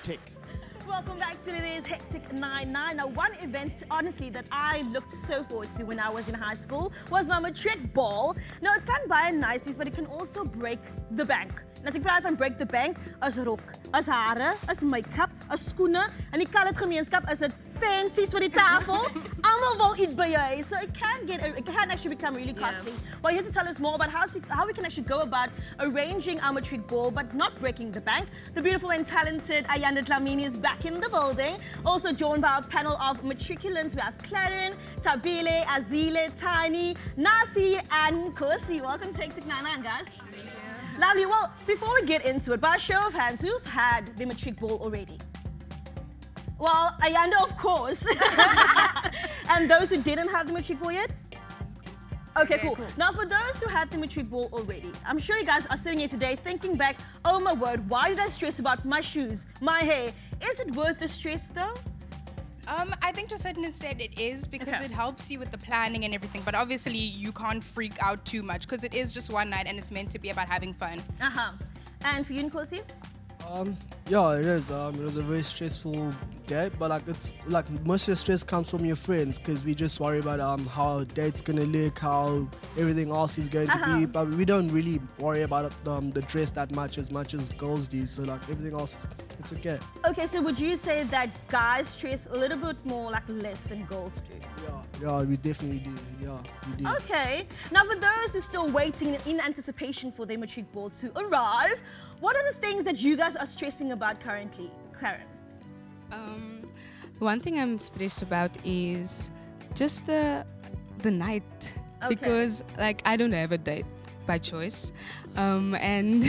hectic. Welcome back to today's Hectic 9-9. Now, one event, honestly, that I looked so forward to when I was in high school was my Matric ball. Now, it can buy nice, but it can also break the bank. En as ek praat van break the bank, as rok, as hare, as make-up, as skoene, en die colored gemeenskap is dit fancies vir die tafel. Almal wil eat by jou. So it can actually become really costly. Well, you're here to tell us more about how we can actually go about arranging our Matric ball but not breaking the bank. The beautiful and talented Ayanda Dlamini is back in the building. Also joined by our panel of matriculants. We have Claren, Tabile, Azile, Tiny, Nasi, and Kosi. Welcome to Hectic 9-9, guys. Lovely. Well, before we get into it, by a show of hands, who've had the Matric ball already? Well, Ayanda, of course. And those who didn't have the Matric ball yet? Okay, cool. Now, for those who had the Matric ball already, I'm sure you guys are sitting here today thinking back, oh my word, why did I stress about my shoes, my hair? Is it worth the stress though? I think to a certain extent it is because it helps you with the planning and everything, but obviously you can't freak out too much because it is just one night and it's meant to be about having fun. And for you, Nkosi? Yeah, it is. It was a very stressful day, but it's most of your stress comes from your friends because we just worry about how a date's gonna look, how everything else is going to be, but we don't really worry about the dress that much as girls do. So everything else, it's okay. Okay, so would you say that guys stress a little bit more less than girls do? Yeah, we definitely do. Yeah, we do. Okay. Now, for those who are still waiting in anticipation for their Matric ball to arrive, what are the things that you guys are stressing about currently, Claren? One thing I'm stressed about is just the night because I don't have a date by choice, and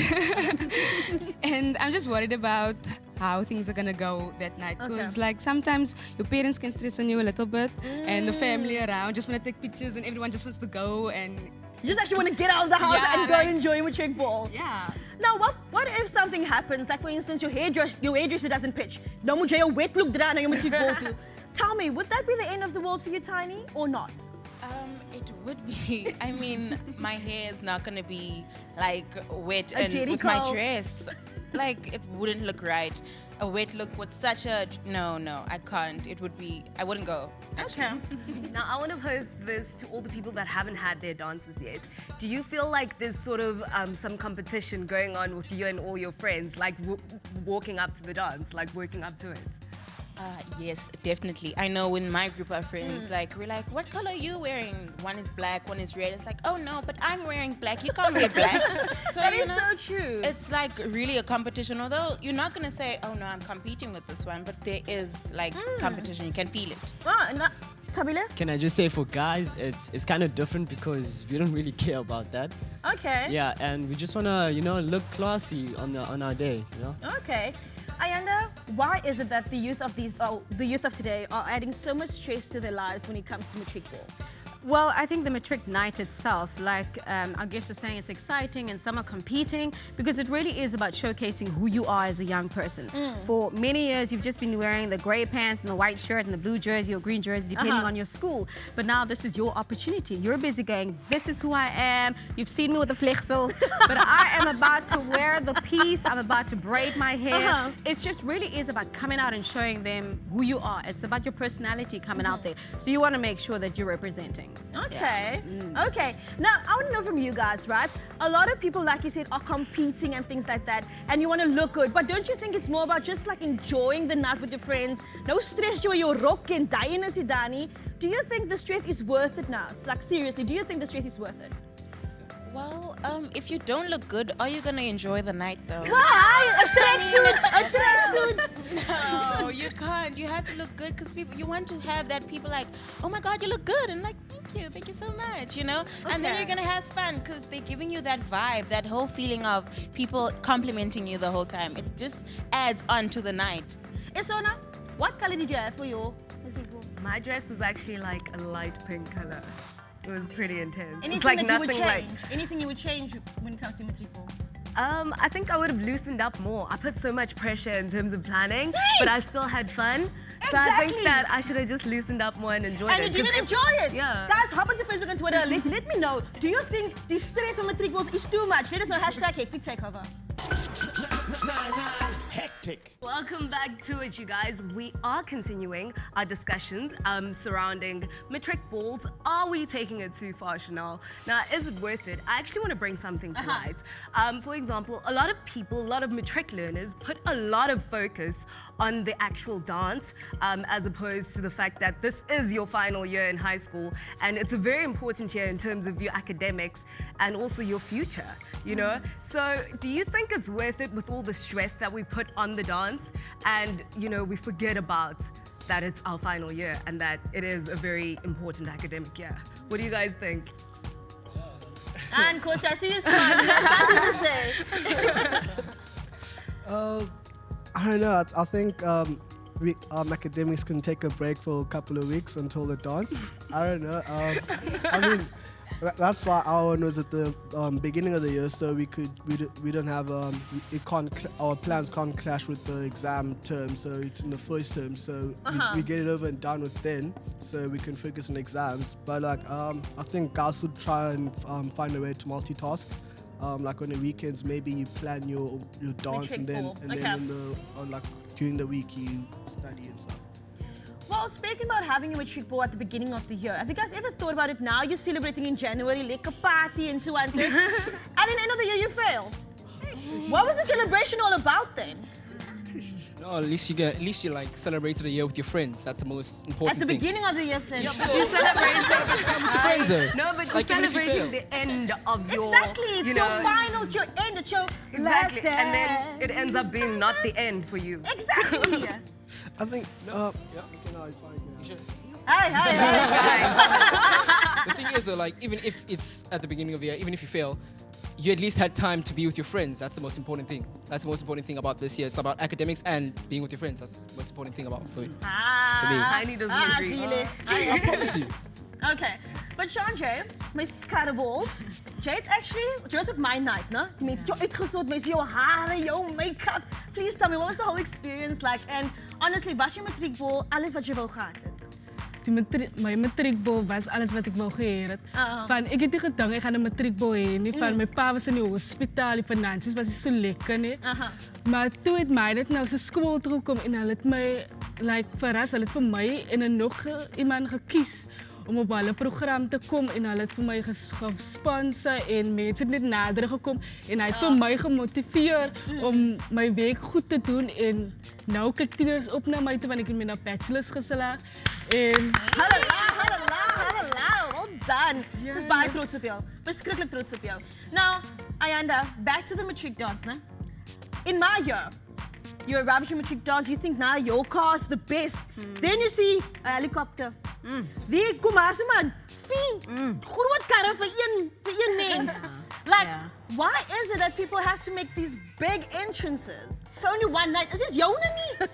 and I'm just worried about how things are gonna go that night because sometimes your parents can stress on you a little bit and the family around just want to take pictures and everyone just wants to go and you just actually want to get out of the house and go and enjoy your Matric ball. Yeah. Now, what if something happens? Like, for instance, your hairdresser doesn't pitch. No moet jy jou wet look dra na jou Matric ball too. Tell me, would that be the end of the world for you, Tiny, or not? It would be. I mean, my hair is not gonna be wet and with my dress. It wouldn't look right. A wet look with such a no, I can't. I wouldn't go. Actually. Okay. Now, I want to pose this to all the people that haven't had their dances yet. Do you feel like there's sort of some competition going on with you and all your friends, walking up to the dance, working up to it? Yes, definitely. I know in my group of friends, we're like, what color are you wearing? One is black, one is red. It's like, oh no, but I'm wearing black. You can't wear black. So that is so true. It's really a competition. Although you're not gonna say, oh no, I'm competing with this one, but there is competition. You can feel it. Tabile? Can I just say for guys, it's kind of different because we don't really care about that. Okay. Yeah, and we just wanna look classy on our day. Okay. Ayanda, why is it that the youth of today are adding so much stress to their lives when it comes to Matric ball? Well, I think the Matric night itself, our guests are saying, it's exciting and some are competing because it really is about showcasing who you are as a young person. For many years, you've just been wearing the grey pants and the white shirt and the blue jersey or green jersey, depending on your school. But now this is your opportunity. You're busy going, this is who I am. You've seen me with the flexels, but I am about to wear the piece. I'm about to braid my hair. It just really is about coming out and showing them who you are. It's about your personality coming out there. So you want to make sure that you're representing. Okay. Okay. Now, I want to know from you guys, right? A lot of people, like you said, are competing and things like that, and you want to look good. But don't you think it's more about just enjoying the night with your friends? No stress you your rock and dying as Dani. Do you think the stress is worth it now? Seriously, do you think the stress is worth it? Well, if you don't look good, are you gonna enjoy the night though? A tracksuit. No, you can't. You have to look good because you want to have that people oh my God, you look good, and thank you so much, And then you're gonna have fun because they're giving you that vibe, that whole feeling of people complimenting you the whole time. It just adds on to the night. Isona, what color did you have for your? My dress was actually a light pink color. It was pretty intense. Anything that you would change? Anything you would change when it comes to Matric ball? I think I would have loosened up more. I put so much pressure in terms of planning, but I still had fun. So I think that I should have just loosened up more and enjoyed it. And you didn't enjoy it? Yeah. Guys, hop onto Facebook and Twitter. Let me know. Do you think the stress on Matric balls is too much? Let us know. #HecticTakeover. tick. Welcome back to it, you guys. We are continuing our discussions surrounding matric balls. Are we taking it too far, Chanel? Now, is it worth it? I actually want to bring something to light. For example, a lot of people, a lot of matric learners put a lot of focus on the actual dance as opposed to the fact that this is your final year in high school and it's a very important year in terms of your academics and also your future, you know? So do you think it's worth it with all the stress that we put on the dance and, you know, we forget about that it's our final year and that it is a very important academic year? What do you guys think? And Costa, I see you smiling. There's nothing to say. I don't know. I think academics can take a break for a couple of weeks until the dance. I don't know. I mean, that's why our one was at the beginning of the year, so we don't have our plans can't clash with the exam term. So it's in the first term, so we get it over and done with then, so we can focus on exams. But like I think guys should try and find a way to multitask. Like on the weekends, maybe you plan your dance and then like during the week you study and stuff. Well, speaking about having a matric ball at the beginning of the year, have you guys ever thought about it now? You're celebrating in January, like a party and so on. And at the end of the year, you fail. What was the celebration all about then? No, at least you like celebrated the year with your friends. That's the most important thing. At the thing. beginning of the year, friends. You celebrate with your friends though. No, but like, you're celebrating the end of your... Exactly, it's your final, it's your end, it's your last dance. And then it ends up being not the end for you. Exactly. I think, no, it's fine. You should. Hi. The thing is though, like, even if it's at the beginning of the year, even if you fail, you at least had time to be with your friends. That's the most important thing. That's the most important thing about this year. It's about academics and being with your friends. That's the most important thing about for me. Heine doesn't agree. I promise you. Okay, but Sean J, my carnival, Jade actually, just at my night, no? Die mense het jou uitgesoort, mense jou hare, jou make-up. Please tell me, what was the whole experience like? And honestly, was your matriekbal alles wat jy wou gehad het? My matriekbal was alles wat ek wou gehad het. Van ek het nie gedink ek gaan 'n matriekbal hê nie. Van my pa was in die hospitaal, die finansies was nie so lekker nie. Maar toe het my dit nou so skool toe gekom en hulle het my verras, hulle het vir my en nog iemand gekies om op hulle program te kom en hulle het vir my gesponsor en mense het net nader gekom en hy het vir my gemotiveer om my werk goed te doen en nou kyk tieners op na my toe want ek het my na bachelors geslaag en Halala, well done. Ek is baie trots op jou. Beskiklik trots op jou. Now, Ayanda, back to the matric dance, né? In my year, you arrive at your matric dance, you think now your car is the best. Then you see a helicopter. Die kom maar so man. Groot karre vir een mens. Like, why is it that people have to make these big entrances for only one night? Is this joune nie?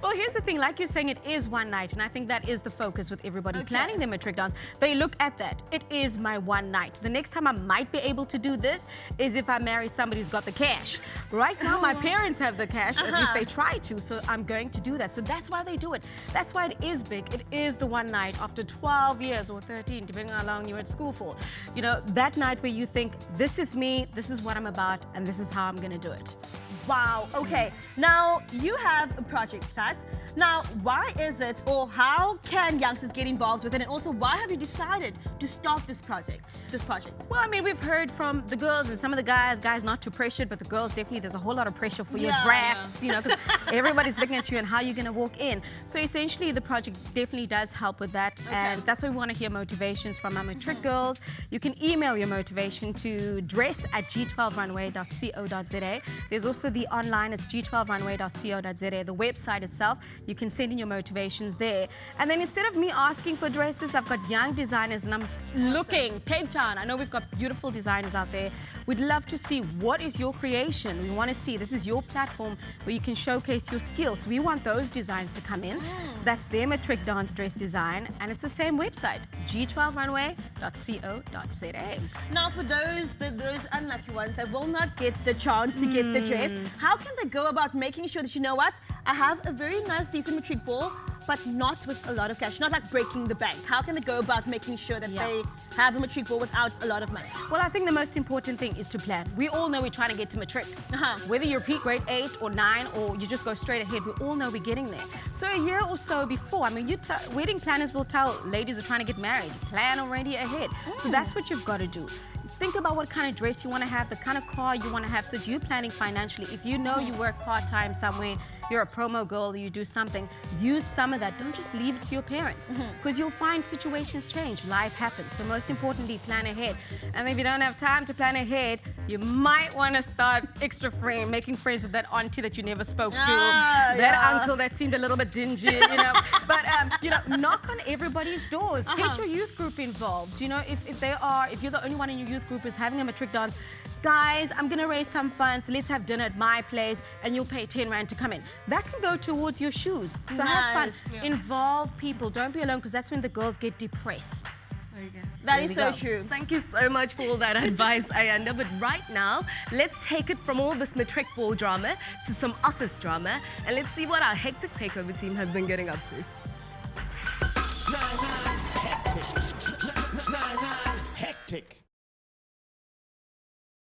Well, here's the thing, like you're saying, it is one night, and I think that is the focus with everybody planning their matric dance. They look at that. It is my one night. The next time I might be able to do this is if I marry somebody who's got the cash. Right now, my parents have the cash, at least they try to, so I'm going to do that. So that's why they do it. That's why it is big. It is the one night after 12 years or 13, depending on how long you were at school for. You know, that night where you think, this is me, this is what I'm about, and this is how I'm going to do it. Wow, okay. Now, you have a project, right? Now, why is it, or how can youngsters get involved with it? And also, why have you decided to start this project? Well, I mean, we've heard from the girls and some of the guys not too pressured, but the girls definitely, there's a whole lot of pressure for your drafts, you know, because everybody's looking at you and how you're going to walk in. So essentially, the project definitely does help with that. And that's why we want to hear motivations from our matric girls. You can email your motivation to dress@g12runway.co.za. There's also the online, it's g12runway.co.za. The website itself, you can send in your motivations there. And then instead of me asking for dresses, I've got young designers and I'm looking, Cape Town, I know we've got beautiful designers out there. We'd love to see what is your creation. We want to see, this is your platform where you can showcase your skills. We want those designs to come in. So that's their matric dance dress design. And it's the same website, g12runway.co.za. Now, for those unlucky ones that will not get the chance to get the dress, how can they go about making sure that, you know what, I have a very nice, decent matric ball, but not with a lot of cash, not like breaking the bank? How can they go about making sure that they have a matric ball without a lot of money? Well, I think the most important thing is to plan. We all know we're trying to get to matric. Whether you repeat grade 8 or 9 or you just go straight ahead, we all know we're getting there. So a year or so before, I mean, wedding planners will tell ladies who are trying to get married, plan already ahead. So that's what you've got to do. Think about what kind of dress you want to have, the kind of car you want to have, so that you're planning financially. If you know you work part-time somewhere, you're a promo girl, you do something, use some of that. Don't just leave it to your parents, because you'll find situations change, life happens. So most importantly, plan ahead. And if you don't have time to plan ahead, you might want to start extra making friends with that auntie that you never spoke to, that uncle that seemed a little bit dingy, you know. But knock on everybody's doors. Get your youth group involved. You know, if you're the only one in your youth group who's having a matric dance, guys, I'm going to raise some funds, so let's have dinner at my place, and you'll pay 10 Rand to come in. That can go towards your shoes. So have fun. Involve people. Don't be alone, because that's when the girls get depressed. That is so true. Thank you so much for all that advice, Ayanda. But right now, let's take it from all this matric ball drama to some office drama, and let's see what our hectic takeover team has been getting up to. 9-9 hectic. 9-9 hectic.